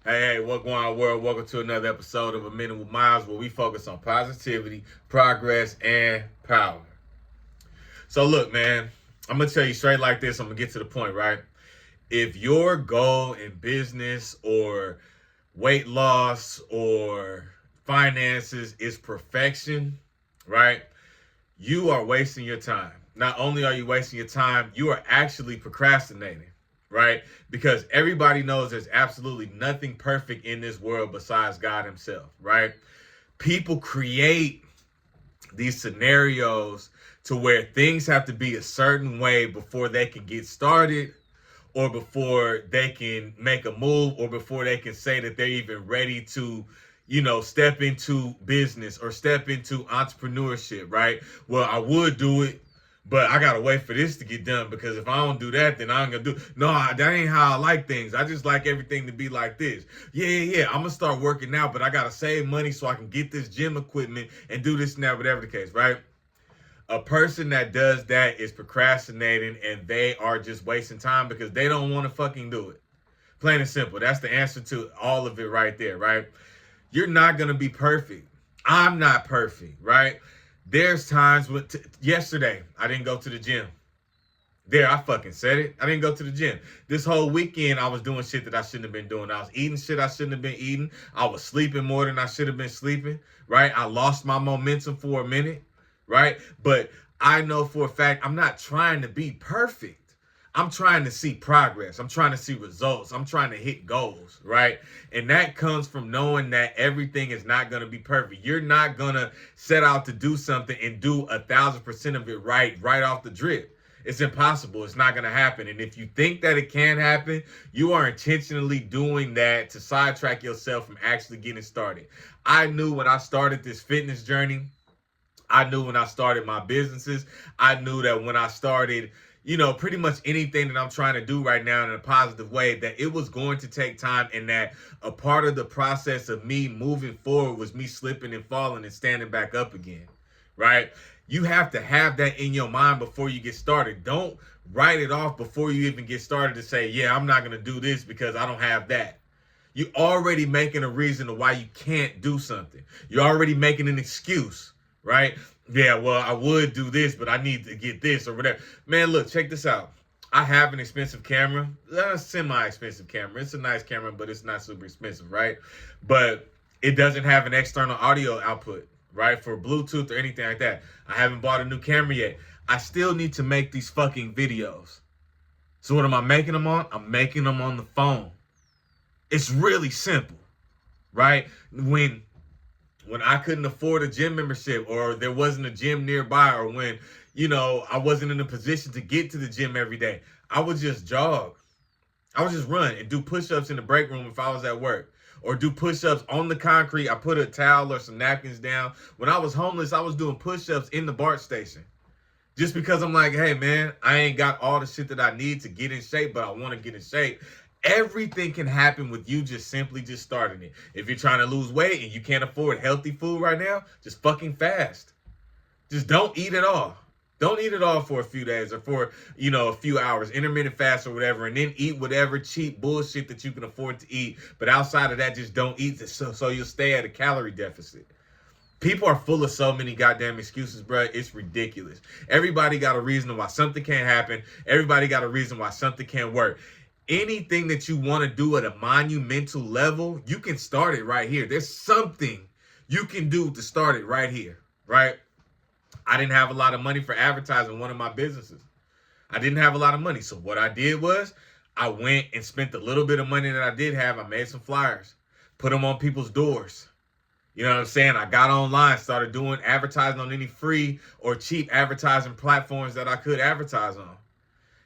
Hey, what's going on, world? Welcome to another episode of A Minute with Miles, where we focus on positivity, progress, and power. So, look, man, I'm gonna tell you straight like this. I'm gonna get to the point, right? If your goal in business or weight loss or finances is perfection, right? You are wasting your time. Not only are you wasting your time, you are actually procrastinating, right? Because everybody knows there's absolutely nothing perfect in this world besides God Himself, right? People create these scenarios to where things have to be a certain way before they can get started, or before they can make a move, or before they can say that they're even ready to, step into business or step into entrepreneurship, right? Well, I would do it, but I gotta wait for this to get done, because if I don't do that, then I ain't gonna do. No, that ain't how I like things. I just like everything to be like this. Yeah. I'm gonna start working now, but I gotta save money so I can get this gym equipment and do this and that, whatever the case, right? A person that does that is procrastinating, and they are just wasting time because they don't want to fucking do it. Plain and simple. That's the answer to all of it right there, right? You're not going to be perfect. I'm not perfect, right? There's times when yesterday I didn't go to the gym. There, I fucking said it. I didn't go to the gym. This whole weekend, I was doing shit that I shouldn't have been doing. I was eating shit I shouldn't have been eating. I was sleeping more than I should have been sleeping, right? I lost my momentum for a minute, right? But I know for a fact I'm not trying to be perfect. I'm trying to see progress. I'm trying to see results. I'm trying to hit goals, right? And that comes from knowing that everything is not going to be perfect. You're not going to set out to do something and do 1,000% of it right off the drip. It's impossible. It's not going to happen. And if you think that it can happen, you are intentionally doing that to sidetrack yourself from actually getting started. I knew when I started this fitness journey, I knew when I started my businesses, I knew that when I started, pretty much anything that I'm trying to do right now in a positive way, that it was going to take time, and that a part of the process of me moving forward was me slipping and falling and standing back up again, right? You have to have that in your mind before you get started. Don't write it off before you even get started to say, yeah, I'm not going to do this because I don't have that. You're already making a reason to why you can't do something. You're already making an excuse, right? Yeah, well, I would do this, but I need to get this or whatever. Man, look, check this out. I have an expensive camera, a semi-expensive camera. It's a nice camera, but it's not super expensive, right? But it doesn't have an external audio output, right? For Bluetooth or anything like that. I haven't bought a new camera yet. I still need to make these fucking videos. So what am I making them on? I'm making them on the phone. It's really simple, right? When I couldn't afford a gym membership, or there wasn't a gym nearby, or when, I wasn't in a position to get to the gym every day, I would just jog. I would just run and do push-ups in the break room if I was at work, or do push-ups on the concrete. I put a towel or some napkins down. When I was homeless, I was doing push-ups in the BART station. Just because I'm like, hey, man, I ain't got all the shit that I need to get in shape, but I want to get in shape. Everything can happen with you just simply just starting it. If you're trying to lose weight and you can't afford healthy food right now, just fucking fast. Just don't eat at all. Don't eat it all for a few days, or for, a few hours, intermittent fast or whatever, and then eat whatever cheap bullshit that you can afford to eat. But outside of that, just don't eat this, so you'll stay at a calorie deficit. People are full of so many goddamn excuses, bro. It's ridiculous. Everybody got a reason why something can't happen. Everybody got a reason why something can't work. Anything that you want to do at a monumental level, you can start it right here. There's something you can do to start it right here, right? I didn't have a lot of money for advertising one of my businesses. I didn't have a lot of money. So what I did was I went and spent the little bit of money that I did have. I made some flyers, put them on people's doors. You know what I'm saying? I got online, started doing advertising on any free or cheap advertising platforms that I could advertise on.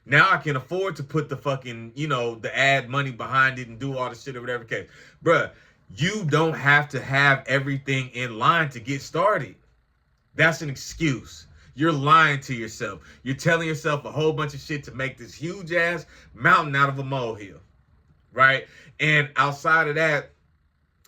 Now I can afford to put the fucking, the ad money behind it and do all the shit or whatever case. Bruh, you don't have to have everything in line to get started. That's an excuse. You're lying to yourself. You're telling yourself a whole bunch of shit to make this huge ass mountain out of a molehill, right? And outside of that,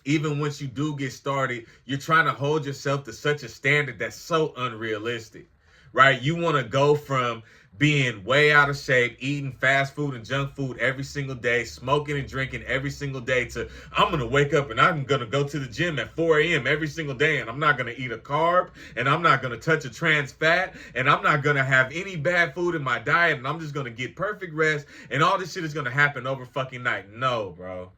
even once you do get started, you're trying to hold yourself to such a standard that's so unrealistic, right? You want to go from being way out of shape, eating fast food and junk food every single day, smoking and drinking every single day, to I'm going to wake up and I'm going to go to the gym at 4 a.m. every single day, and I'm not going to eat a carb, and I'm not going to touch a trans fat, and I'm not going to have any bad food in my diet, and I'm just going to get perfect rest, and all this shit is going to happen over fucking night. No, bro.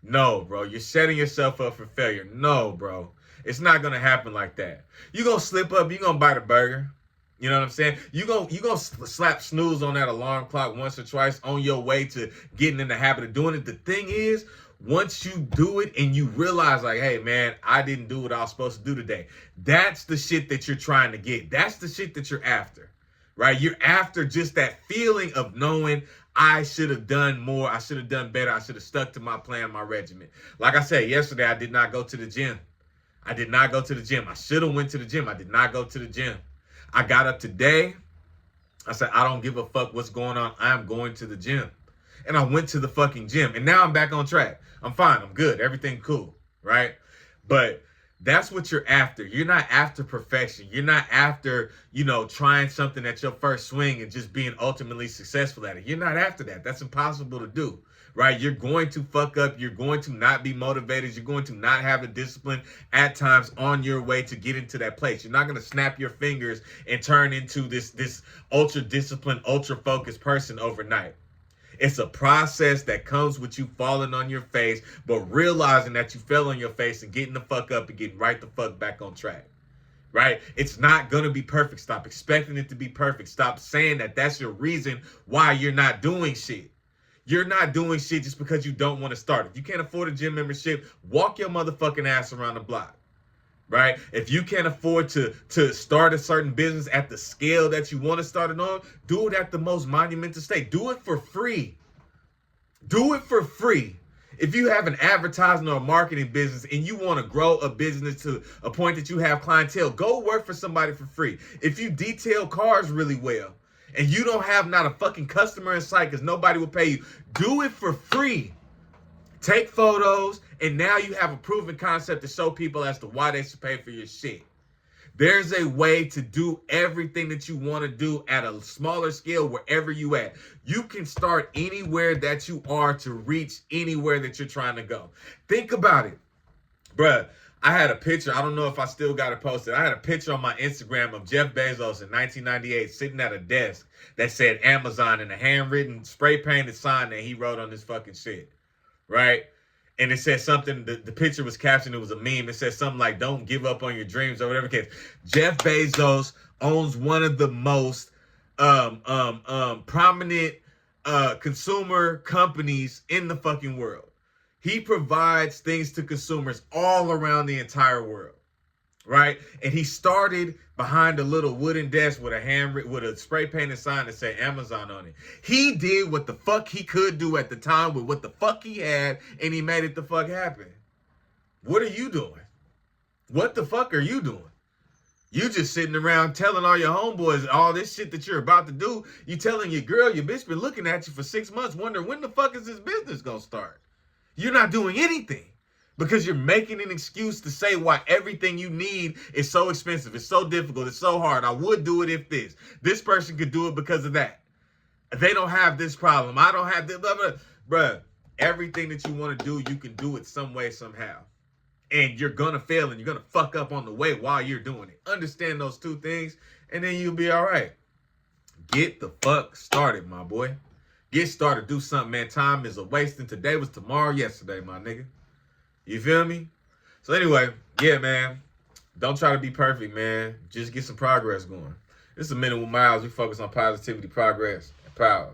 No, bro. You're setting yourself up for failure. No, bro. It's not going to happen like that. You're going to slip up. You're going to bite a burger. You know what I'm saying? You're gonna slap snooze on that alarm clock once or twice on your way to getting in the habit of doing it. The thing is, once you do it and you realize, like, hey, man, I didn't do what I was supposed to do today. That's the shit that you're trying to get. That's the shit that you're after, right? You're after just that feeling of knowing I should have done more. I should have done better. I should have stuck to my plan, my regimen. Like I said, yesterday, I did not go to the gym. I did not go to the gym. I should have went to the gym. I did not go to the gym. I got up today. I said, I don't give a fuck what's going on. I'm going to the gym. And I went to the fucking gym. And now I'm back on track. I'm fine. I'm good. Everything cool. Right? But that's what you're after. You're not after perfection. You're not after, trying something at your first swing and just being ultimately successful at it. You're not after that. That's impossible to do. Right? You're going to fuck up. You're going to not be motivated. You're going to not have the discipline at times on your way to get into that place. You're not going to snap your fingers and turn into this ultra disciplined, ultra focused person overnight. It's a process that comes with you falling on your face, but realizing that you fell on your face and getting the fuck up and getting right the fuck back on track. Right? It's not going to be perfect. Stop expecting it to be perfect. Stop saying that that's your reason why you're not doing shit. You're not doing shit just because you don't want to start. If you can't afford a gym membership, walk your motherfucking ass around the block, right? If you can't afford to start a certain business at the scale that you want to start it on, do it at the most monumental state. Do it for free. Do it for free. If you have an advertising or a marketing business and you want to grow a business to a point that you have clientele, go work for somebody for free. If you detail cars really well, and you don't have not a fucking customer in sight because nobody will pay you, do it for free. Take photos, and now you have a proven concept to show people as to why they should pay for your shit. There's a way to do everything that you want to do at a smaller scale wherever you at. You can start anywhere that you are to reach anywhere that you're trying to go. Think about it. Bruh, I had a picture. I don't know if I still got it posted. I had a picture on my Instagram of Jeff Bezos in 1998 sitting at a desk that said Amazon and a handwritten spray painted sign that he wrote on this fucking shit. Right? And it said something, the picture was captioned, it was a meme. It said something like, don't give up on your dreams or whatever case. Jeff Bezos owns one of the most prominent consumer companies in the fucking world. He provides things to consumers all around the entire world, right? And he started behind a little wooden desk with a spray painted sign that said Amazon on it. He did what the fuck he could do at the time with what the fuck he had, and he made it the fuck happen. What are you doing? What the fuck are you doing? You just sitting around telling all your homeboys all this shit that you're about to do. You telling your girl, your bitch been looking at you for 6 months, wondering when the fuck is this business gonna start? You're not doing anything because you're making an excuse to say why everything you need is so expensive. It's so difficult. It's so hard. I would do it if this. This person could do it because of that. They don't have this problem. I don't have this. Blah, blah. Bruh, everything that you want to do, you can do it some way, somehow. And you're going to fail and you're going to fuck up on the way while you're doing it. Understand those two things and then you'll be all right. Get the fuck started, my boy. Get started. Do something, man. Time is a wasting. Today was tomorrow, yesterday, my nigga. You feel me? So anyway, yeah, man. Don't try to be perfect, man. Just get some progress going. This is A Minute with Miles. We focus on positivity, progress, and power.